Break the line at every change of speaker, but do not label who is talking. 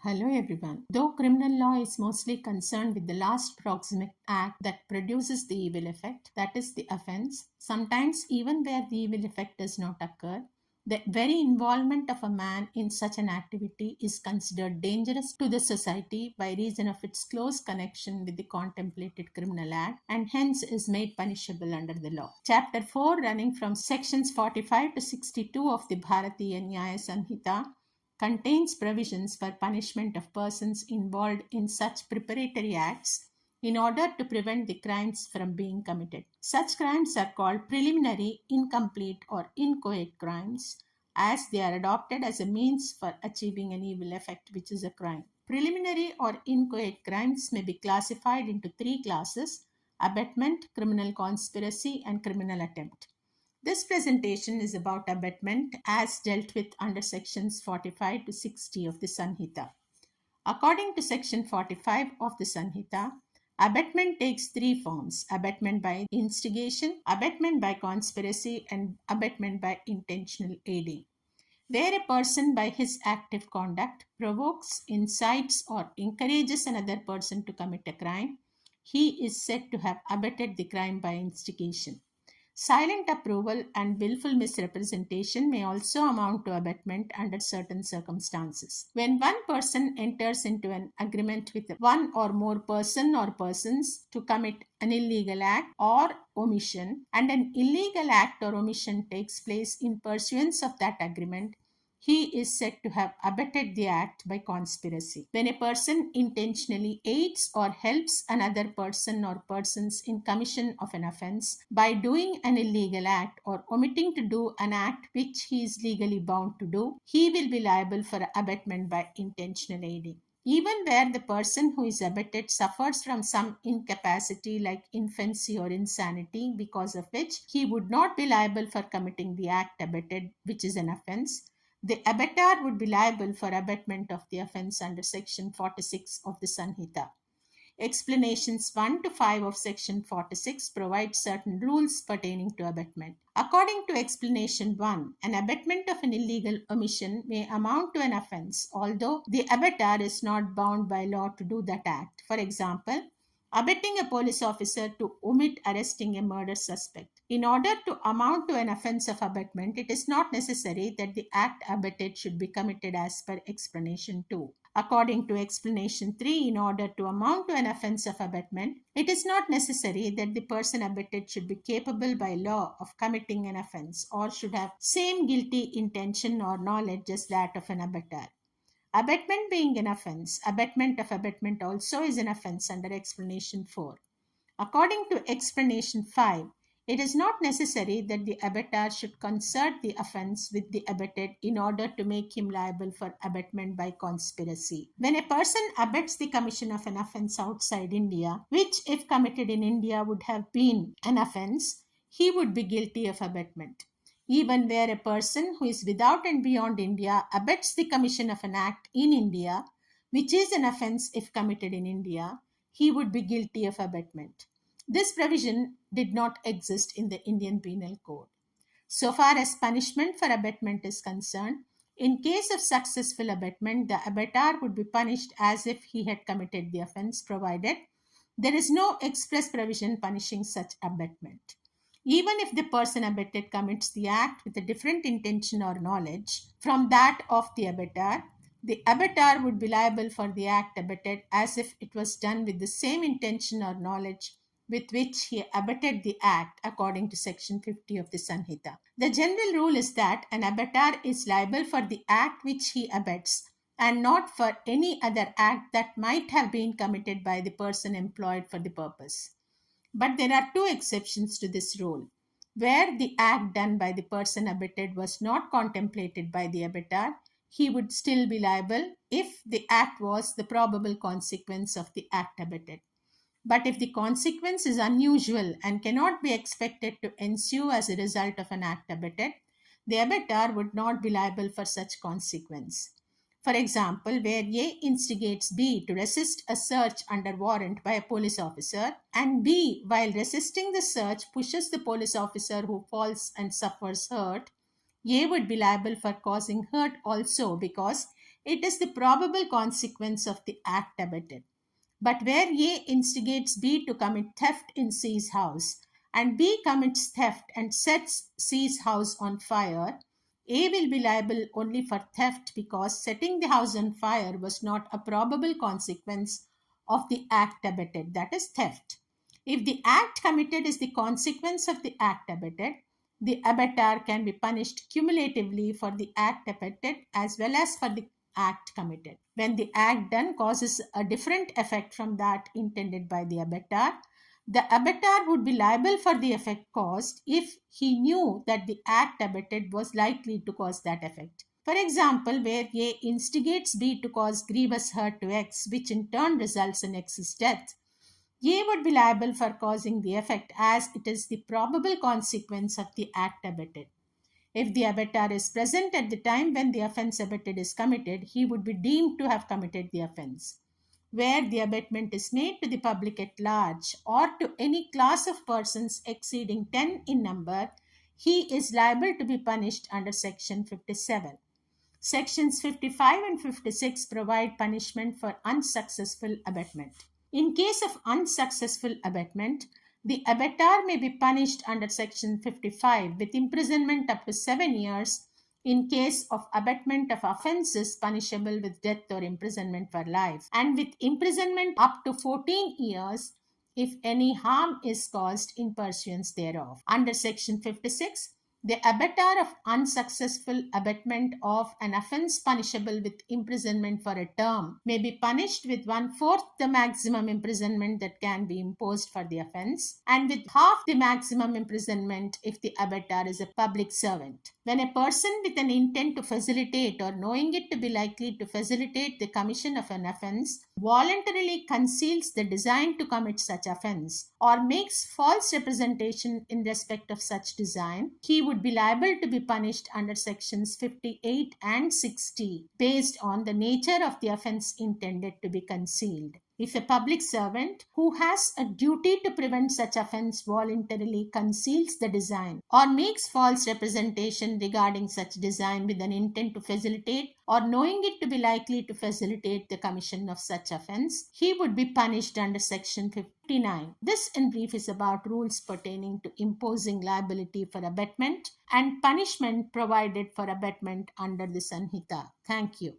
Hello everyone. Though criminal law is mostly concerned with the last proximate act that produces the evil effect, that is the offence, sometimes even where the evil effect does not occur, the very involvement of a man in such an activity is considered dangerous to the society by reason of its close connection with the contemplated criminal act and hence is made punishable under the law. Chapter 4, running from sections 45 to 62 of the Bharatiya Nyaya Sanhita, contains provisions for punishment of persons involved in such preparatory acts in order to prevent the crimes from being committed. Such crimes are called preliminary, incomplete, or inchoate crimes, as they are adopted as a means for achieving an evil effect, which is a crime. Preliminary or inchoate crimes may be classified into three classes: abetment, criminal conspiracy, and criminal attempt. This presentation is about abetment as dealt with under sections 45 to 60 of the Sanhita. According to section 45 of the Sanhita, abetment takes three forms: abetment by instigation, abetment by conspiracy, and abetment by intentional aiding. Where a person by his active conduct provokes, incites, or encourages another person to commit a crime, he is said to have abetted the crime by instigation. Silent approval and willful misrepresentation may also amount to abetment under certain circumstances. When one person enters into an agreement with one or more person or persons to commit an illegal act or omission, and an illegal act or omission takes place in pursuance of that agreement, he is said to have abetted the act by conspiracy. When a person intentionally aids or helps another person or persons in commission of an offence by doing an illegal act or omitting to do an act which he is legally bound to do, he will be liable for abetment by intentional aiding. Even where the person who is abetted suffers from some incapacity like infancy or insanity, because of which he would not be liable for committing the act abetted, which is an offence, the abettor would be liable for abetment of the offence under section 46 of the Sanhita. Explanations 1 to 5 of section 46 provide certain rules pertaining to abetment. According to explanation 1, an abetment of an illegal omission may amount to an offence, although the abettor is not bound by law to do that act. For example, abetting a police officer to omit arresting a murder suspect. In order to amount to an offence of abetment, it is not necessary that the act abetted should be committed as per explanation 2. According to explanation 3, in order to amount to an offence of abetment, it is not necessary that the person abetted should be capable by law of committing an offence or should have same guilty intention or knowledge as that of an abettor. Abetment being an offence, abetment of abetment also is an offence under explanation 4. According to explanation 5, it is not necessary that the abettor should concert the offence with the abetted in order to make him liable for abetment by conspiracy. When a person abets the commission of an offence outside India, which if committed in India would have been an offence, he would be guilty of abetment. Even where a person who is without and beyond India abets the commission of an act in India, which is an offence if committed in India, he would be guilty of abetment. This provision did not exist in the Indian Penal Code. So far as punishment for abetment is concerned, in case of successful abetment, the abettor would be punished as if he had committed the offence, provided there is no express provision punishing such abetment. Even if the person abetted commits the act with a different intention or knowledge from that of the abettor would be liable for the act abetted as if it was done with the same intention or knowledge with which he abetted the act, according to section 50 of the Sanhita. The general rule is that an abettor is liable for the act which he abets and not for any other act that might have been committed by the person employed for the purpose. But there are two exceptions to this rule. Where the act done by the person abetted was not contemplated by the abettor, he would still be liable if the act was the probable consequence of the act abetted. But if the consequence is unusual and cannot be expected to ensue as a result of an act abetted, the abettor would not be liable for such consequence. For example, where A instigates B to resist a search under warrant by a police officer, and B, while resisting the search, pushes the police officer who falls and suffers hurt, A would be liable for causing hurt also because it is the probable consequence of the act abetted. But where A instigates B to commit theft in C's house, and B commits theft and sets C's house on fire, A will be liable only for theft because setting the house on fire was not a probable consequence of the act abetted, that is, theft. If the act committed is the consequence of the act abetted, the abettor can be punished cumulatively for the act abetted as well as for the act committed. When the act done causes a different effect from that intended by the abettor would be liable for the effect caused if he knew that the act abetted was likely to cause that effect. For example, where A instigates B to cause grievous hurt to X, which in turn results in X's death, A would be liable for causing the effect as it is the probable consequence of the act abetted. If the abettor is present at the time when the offence abetted is committed, he would be deemed to have committed the offence. Where the abatement is made to the public at large or to any class of persons exceeding 10 in number, he is liable to be punished under Section 57. Sections 55 and 56 provide punishment for unsuccessful abatement. In case of unsuccessful abatement, the abettor may be punished under Section 55 with imprisonment up to 7 years in case of abatement of offences punishable with death or imprisonment for life, and with imprisonment up to 14 years if any harm is caused in pursuance thereof. Under Section 56, the abettor of unsuccessful abatement of an offence punishable with imprisonment for a term may be punished with 1/4 the maximum imprisonment that can be imposed for the offence, and with half the maximum imprisonment if the abettor is a public servant. When a person with an intent to facilitate or knowing it to be likely to facilitate the commission of an offence voluntarily conceals the design to commit such offence or makes false representation in respect of such design, he would be liable to be punished under Sections 58 and 60 based on the nature of the offence intended to be concealed. If a public servant who has a duty to prevent such offence voluntarily conceals the design or makes false representation regarding such design with an intent to facilitate or knowing it to be likely to facilitate the commission of such offence, he would be punished under Section 59. This in brief is about rules pertaining to imposing liability for abatement and punishment provided for abatement under the Sanhita. Thank you.